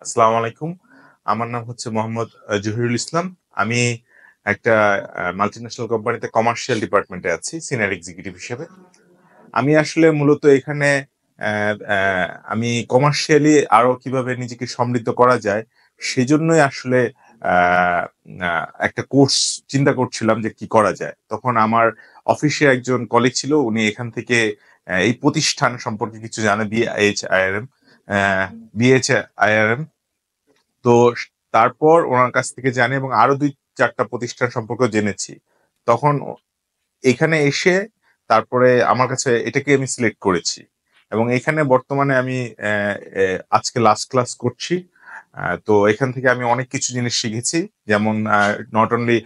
আসসালামু আলাইকুম। আমার নাম হচ্ছে মোহাম্মদ জহিরুল ইসলাম। আমি একটা মাল্টিন্যাশনাল কোম্পানিতে কমার্শিয়াল ডিপার্টমেন্টে আছি সিনিয়র এক্সিকিউটিভ হিসেবে। আমি আসলে মূলত এখানে আমি কমার্শিয়ালি আরো কিভাবে নিজেকে সমৃদ্ধ করা যায় সেজন্যই আসলে আহ, একটা কোর্স চিন্তা করছিলাম যে কি করা যায়। তখন আমার অফিসে একজন কলিগ ছিল, উনি এখান থেকে এই প্রতিষ্ঠান সম্পর্কে কিছু জানে, বিএইচআইআরএম। তো তারপর ওনার কাছ থেকে জানি এবং আরো দুই চারটা প্রতিষ্ঠান সম্পর্কে জেনেছি। তখন এখানে এসে তারপরে আমার কাছে এটাকে আমি সিলেক্ট করেছি এবং এখানে বর্তমানে আমি আজকে লাস্ট ক্লাস করছি। তো এখান থেকে আমি অনেক কিছু জিনিস শিখেছি, যেমন নট অনলি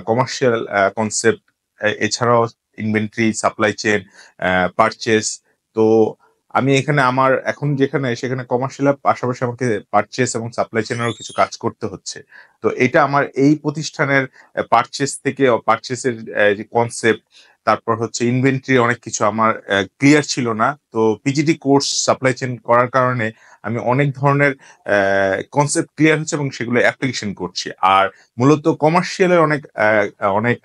কমার্শিয়াল কনসেপ্ট, এছাড়াও ইনভেন্টরি, সাপ্লাই চেন, পারচেস। তো আমি এখানে আমার এখন যেখানে সেখানে কমার্শিয়াল পাশাপাশি আমাকে পারচেস এবং সাপ্লাই চেনেরও কিছু কাজ করতে হচ্ছে। তো এটা আমার এই প্রতিষ্ঠানের পারচেস থেকে, পারচেসের যে কনসেপ্ট, তারপর হচ্ছে ইনভেন্টরি, অনেক কিছু আমার ক্লিয়ার ছিল না। তো পিজিডি কোর্স সাপ্লাই চেন করার কারণে আমি অনেক ধরনের কনসেপ্ট ক্লিয়ার হচ্ছে এবং সেগুলো অ্যাপ্লিকেশন করছি। আর মূলত কমার্শিয়ালের অনেক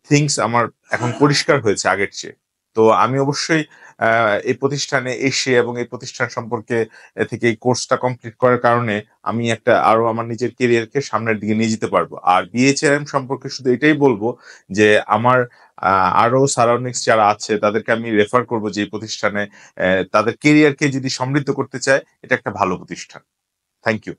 থিংস আমার এখন পরিষ্কার হয়েছে আগের চেয়ে। তো আমি অবশ্যই এই প্রতিষ্ঠানে এসে এবং এই প্রতিষ্ঠান সম্পর্কে থেকে এই কোর্সটা কমপ্লিট করার কারণে আমি একটা আরো আমার নিজের কেরিয়ারকে সামনের দিকে নিয়ে যেতে পারবো। আর বিএইচআরএম সম্পর্কে শুধু এটাই বলবো যে আমার আরো সারাউন্ডিংস যারা আছে তাদেরকে আমি রেফার করবো যে এই প্রতিষ্ঠানে তাদের কেরিয়ারকে যদি সমৃদ্ধ করতে চায়, এটা একটা ভালো প্রতিষ্ঠান। Thank you.